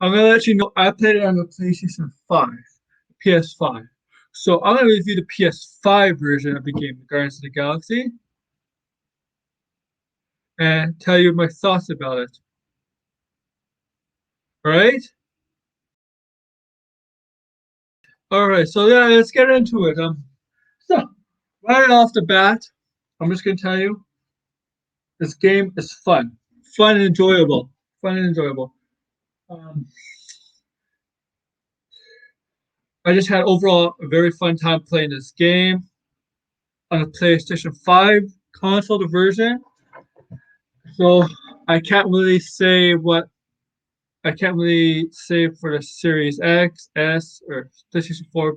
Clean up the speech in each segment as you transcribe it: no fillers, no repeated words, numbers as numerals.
I'm gonna let you know I played it on the PlayStation 5, PS5. So I'm gonna review the PS5 version of the game, Guardians of the Galaxy, and tell you my thoughts about it. All right? All right. So yeah, let's get into it. So right off the bat, I'm just gonna tell you this game is fun and enjoyable, fun and enjoyable. Um, I just had overall a very fun time playing this game on a PlayStation 5 console the version. So I can't really say what I can't really say for the Series X, S, or PlayStation 4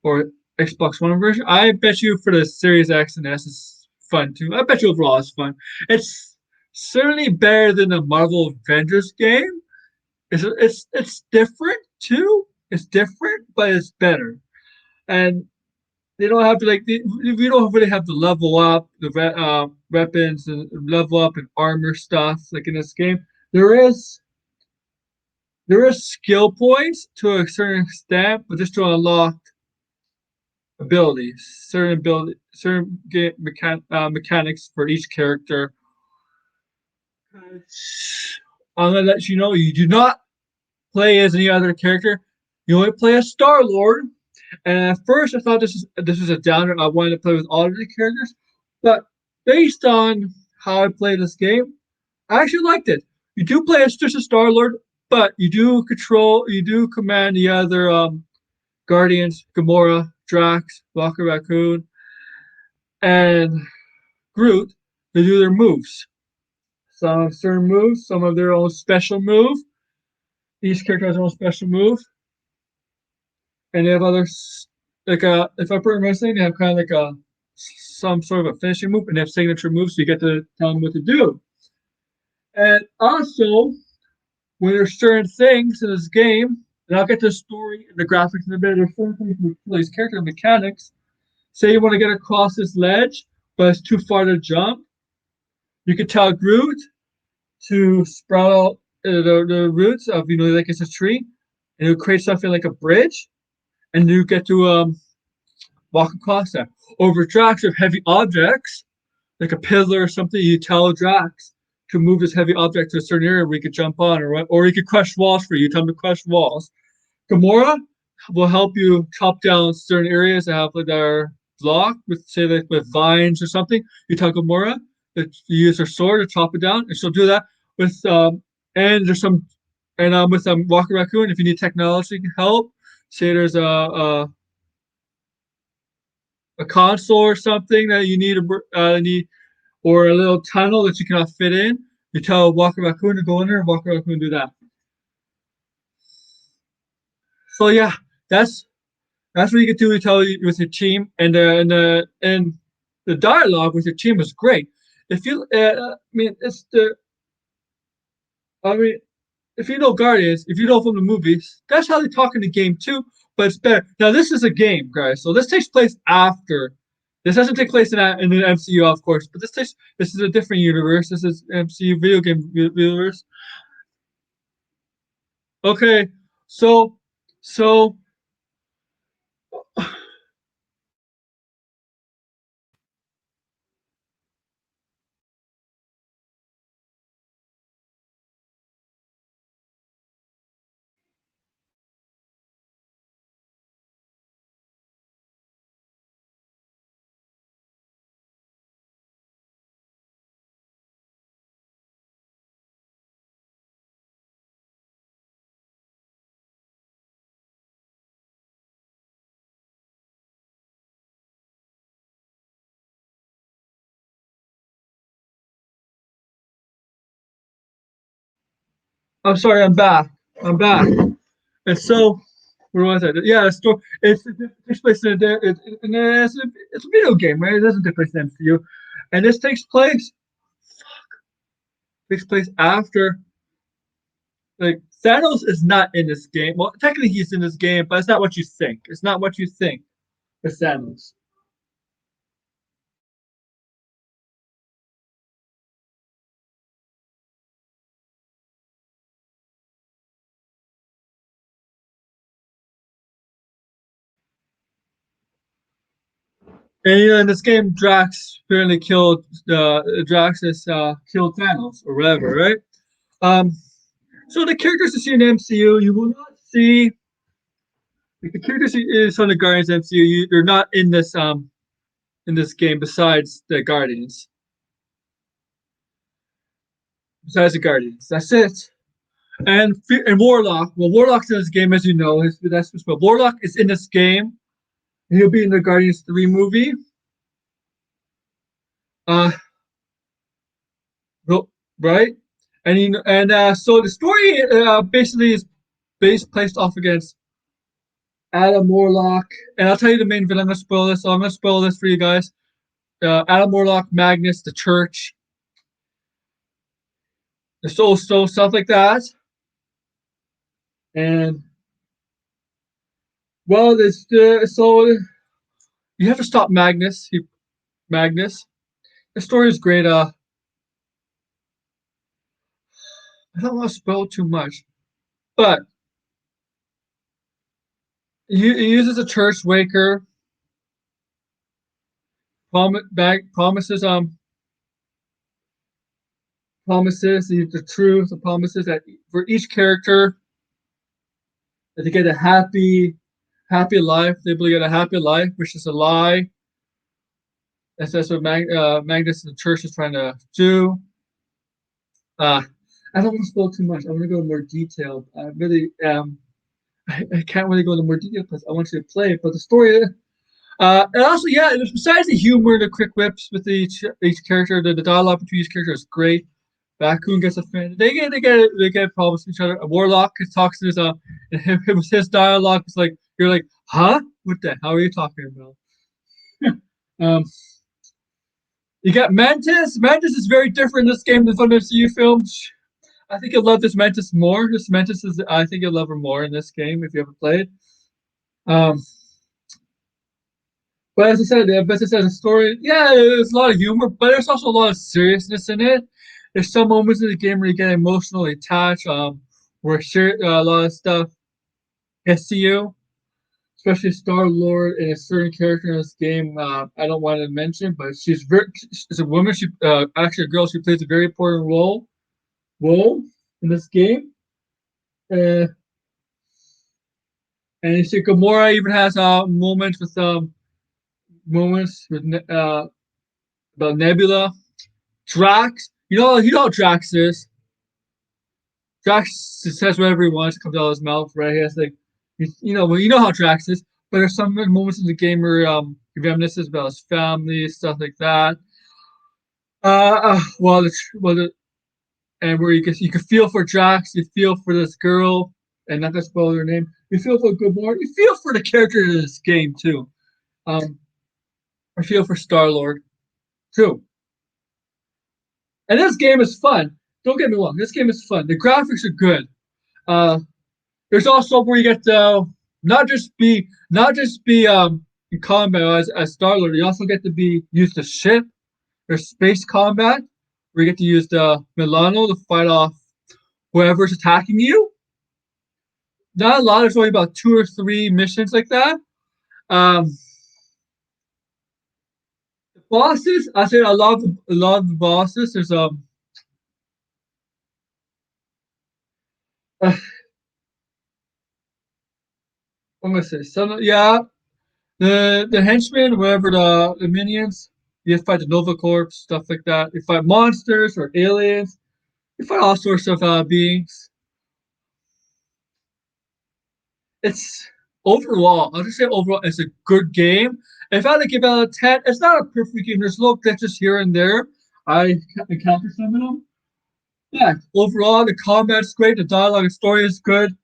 or Xbox One version. I bet you for the Series X and S is fun too. I bet you overall it's fun. It's certainly better than the Marvel Avengers game. It's different too. It's different, but it's better. And they don't have to we don't really have to level up the weapons and level up and armor stuff like in this game. There is there is skill points to a certain extent, but just to unlock certain mechanics for each character. I'm gonna let you know you do not play as any other character. You only play as Star Lord. And at first, I thought this was a downer. I wanted to play with all of the characters, but based on how I play this game, I actually liked it. You do play as just a Star Lord, but you do command the other Guardians, Gamora, Drax, Rocket Raccoon, and Groot to do their moves. Some have certain moves, some of their own special move. Each character has their own special move, and they have others like if I put wrestling, they have kind of like a some sort of a finishing move, and they have signature moves, so you get to tell them what to do. And also, when there's certain things in this game, and I'll get to the story and the graphics in a bit, there's certain things with these character mechanics. Say you want to get across this ledge, but it's too far to jump. You could tell Groot to sprout out the roots of like it's a tree, and it would create something like a bridge, and you get to walk across that. Over tracks of heavy objects, like a pillar or something, you tell Drax to move this heavy object to a certain area where he could jump on, or he could crush walls for you. Tell him to crush walls. Gamora will help you chop down certain areas that have that are blocked with say like with vines or something. You tell Gamora that you use her sword to chop it down, and she'll do that with and there's some and with Rocket Raccoon. If you need technology help, say there's a console or something that you need or a little tunnel that you cannot fit in. You tell Walker Raccoon to go in there, and Walker Raccoon do that. So yeah, that's that's what you can do with with your team, and the dialogue with your team is great. If you, I mean, it's the, I mean, if you know Guardians, if you know from the movies, that's how they talk in the game too. But it's better. Now this is a game, guys, so this takes place after. This doesn't take place in the MCU, of course, but this is a different universe. This is MCU video game universe. Okay, so so I'm sorry, I'm back. I'm back. And so, what was I? Yeah, the story. It takes place in it's a video game, right? It doesn't take place in MCU, and this takes place after like Thanos is not in this game. Well, technically he's in this game, but it's not what you think. It's not what you think. It's Thanos. And in this game, Drax apparently killed Drax has killed Thanos or whatever, right? Um, so the characters you see in the MCU, you will not see like the characters is from the Guardians MCU. They're not in this game besides the Guardians. Besides the Guardians, that's it. And Warlock. Well, Warlock's in this game, as you know. But Warlock is in this game. He'll be in the Guardians 3 movie. Uh, right? So the story basically is placed off against Adam Warlock, and I'll tell you the main villain. I'm gonna spoil this, so I'm gonna spoil this for you guys. Adam Warlock, Magnus, the Church, the Soul Stone, stuff like that. And well, so you have to stop Magnus. Magnus. The story is great. I don't want to spoil too much, but he uses a church waker. Promises promises the truth. The promises that for each character that they get a happy life. They believe get a happy life, which is a lie. That's what Magnus and the church is trying to do. Uh, I don't want to spoil too much. I want to go in more detail. I can't really go into more detail because I want you to play it. But the story, and also, yeah, besides the humor, the quick whips with each character, the dialogue between each character is great. Raccoon gets offended. They get problems with each other. Warlock talks to his dialogue. It's like you're like, huh? What the hell are you talking about? um, you got Mantis. Mantis is very different in this game than from the MCU films. I think you'll love this Mantis more. This Mantis is, I think you'll love her more in this game if you ever played. Um, but as I said, the story, yeah, there's a lot of humor, but there's also a lot of seriousness in it. There's some moments in the game where you get emotionally attached, where a lot of stuff gets to you, especially Star Lord and a certain character in this game. I don't want to mention, but she's a woman. She actually a girl. She plays a very important role in this game. Uh, and you see, Gamora even has moments with about Nebula, Drax. You know how Drax is. Drax says whatever he wants, comes out of his mouth, right? He has like, well, you know how Drax is. But there's some moments in the game where he reminisces about his family, stuff like that. And where you can feel for Drax, you feel for this girl, and not to spoil her name. You feel for Gamora, you feel for the character in this game too. Um, I feel for Star Lord too. And this game is fun. Don't get me wrong, this game is fun. The graphics are good. Uh, there's also where you get to not just be in combat as Star Lord. You also get to be use the ship. There's space combat where you get to use the Milano to fight off whoever's attacking you. Not a lot. There's only about 2 or 3 missions like that. Um, the bosses, I say a lot of the bosses. There's uh I'm gonna say some yeah the henchmen, whatever the minions. You fight the Nova Corps, stuff like that. You fight monsters or aliens. You fight all sorts of beings. It's overall, I'll just say overall, it's a good game. If I had to give it out of 10, it's not a perfect game. There's little glitches here and there. I encountered some of them. Yeah, overall, the combat's great. The dialogue and story is good.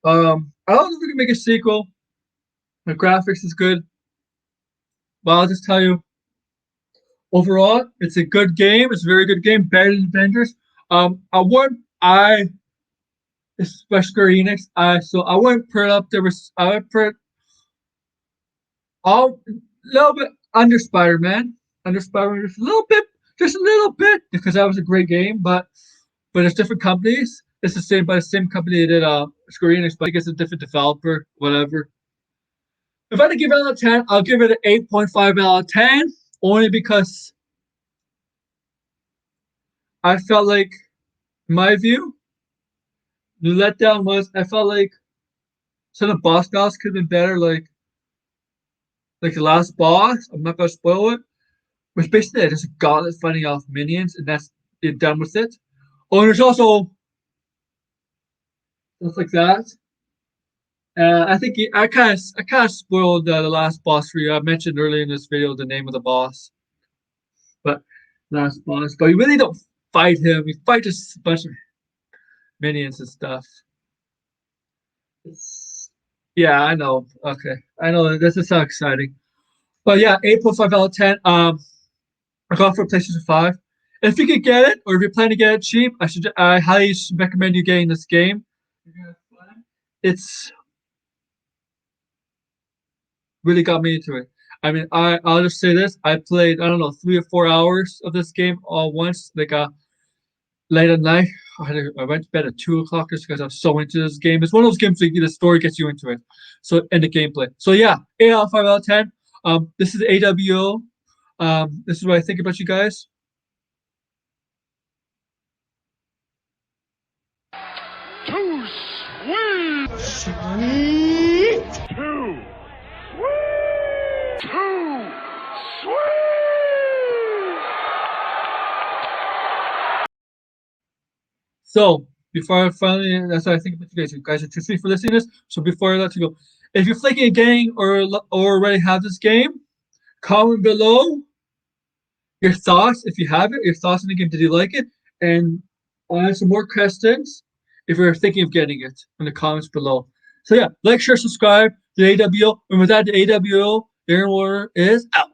I don't know if we can make a sequel. The graphics is good. But I'll just tell you, overall, it's a good game. It's a very good game. Better than Avengers. I especially Square Enix. I wouldn't put it up there. I would put it all a little bit under Spider-Man. Under Spider-Man, just a little bit, because that was a great game. But it's different companies. It's the same by the same company that did Square Enix, but I guess a different developer, whatever. If I had to give it out of 10, I'll give it an 8.5 out of 10, only because I felt like, in my view, the letdown was I felt like some of the boss battles could have been better, like the last boss. I'm not gonna spoil it, which basically just a gauntlet fighting off minions, and that's it done with it. Oh, and there's also stuff like that. I think I kind of spoiled the last boss for you. I mentioned earlier in this video the name of the boss, but last boss. But you really don't fight him. You fight just a bunch of minions and stuff. It's, yeah, I know. Okay, I know this is so exciting. But yeah, 8.5 out of 10. I got it for PlayStation 5. If you could get it, or if you're planning to get it cheap, I highly recommend you getting this game. It's really got me into it. I mean, I'll just say this: I played, I don't know, 3 or 4 hours of this game all once, like late at night. I went to bed at 2 o'clock just because I was so into this game. It's one of those games that the story gets you into it. So and the gameplay. So yeah, 8 out of 5 out of 10. This is AWO. This is what I think about you guys. Too sweet! Sweet! Too sweet! Too sweet! So before I finally, that's what I think about you guys. You guys are too sweet for listening to this. So before I let you go, if you're thinking of getting or already have this game, comment below your thoughts if you have it, your thoughts on the game. Did you like it? And I'll answer more questions if you're thinking of getting it in the comments below. So yeah, like, share, subscribe to AWO. And with that, the AWO, Aaron Warner is out.